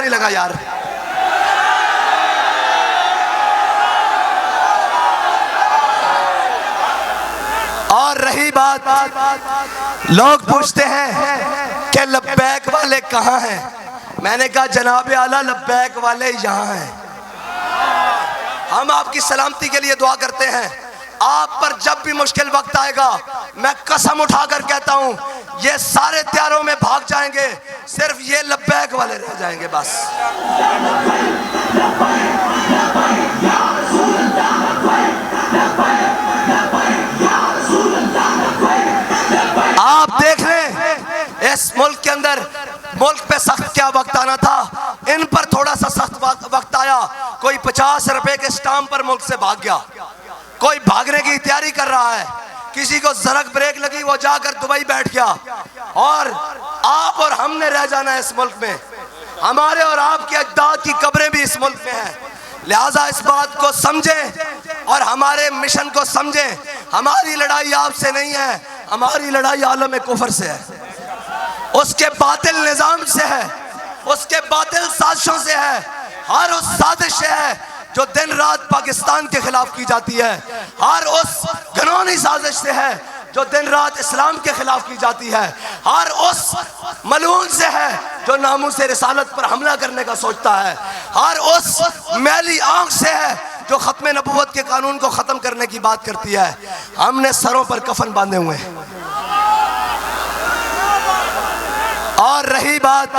नहीं लगा यार। और रही बात, लोग पूछते हैं कि लब्बैक वाले कहाँ हैं। मैंने कहा जनाब आला लब्बैक वाले यहाँ हैं। हम आपकी सलामती के लिए दुआ करते हैं। आप पर जब भी मुश्किल वक्त आएगा, मैं कसम उठाकर कहता हूँ ये सारे त्यारों में भाग जाएंगे, सिर्फ ये लब्बैक वाले रह जाएंगे बस। आप देख लें इस मुल्क के अंदर, मुल्क पे सख्त क्या वक्त आना था, इन पर थोड़ा सा सख्त वक्त आया। कोई 50 रुपए के स्टाम्प पर मुल्क से भाग गया, कोई भागने की तैयारी कर रहा है, किसी को जरक ब्रेक लगी वो जाकर दुबई बैठ गया, और आप और हमने रह जाना है इस मुल्क में। हमारे और आपके अजदाद की कब्रें भी इस मुल्क में हैं। लिहाजा इस बात को समझें और हमारे मिशन को समझें। हमारी लड़ाई आपसे नहीं है, हमारी लड़ाई आलम कुफर से है, उसके बातिल निजाम से है, उसके बातिल साजिशों से है। हर उस साजिश से है जो दिन रात पाकिस्तान के खिलाफ की जाती है, हर उस घिनौनी साजिश से है जो दिन रात इस्लाम के खिलाफ की जाती है, हर उस मलून से है जो नामूस रिसालत पर हमला करने का सोचता है, हर उस मैली आंख से है जो खत्म नबूवत के कानून को खत्म करने की बात करती है। हमने सरों पर कफन बांधे हुए हैं। और रही बात,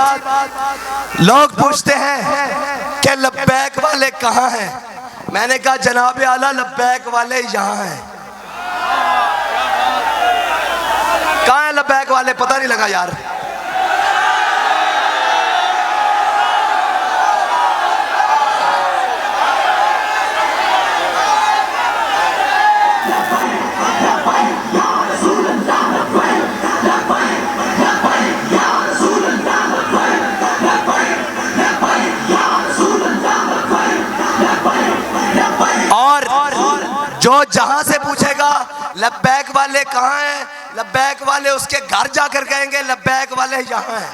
लोग पूछते हैं कि लब्बैक वाले कहाँ हैं। मैंने कहा जनाब आला लब्बैक वाले यहाँ हैं। कहाँ है लब्बैक वाले, पता नहीं लगा यार। जो जहां से पूछेगा लब्बैक वाले कहाँ हैं, लब्बैक वाले उसके घर जाकर कहेंगे लब्बैक वाले यहाँ हैं।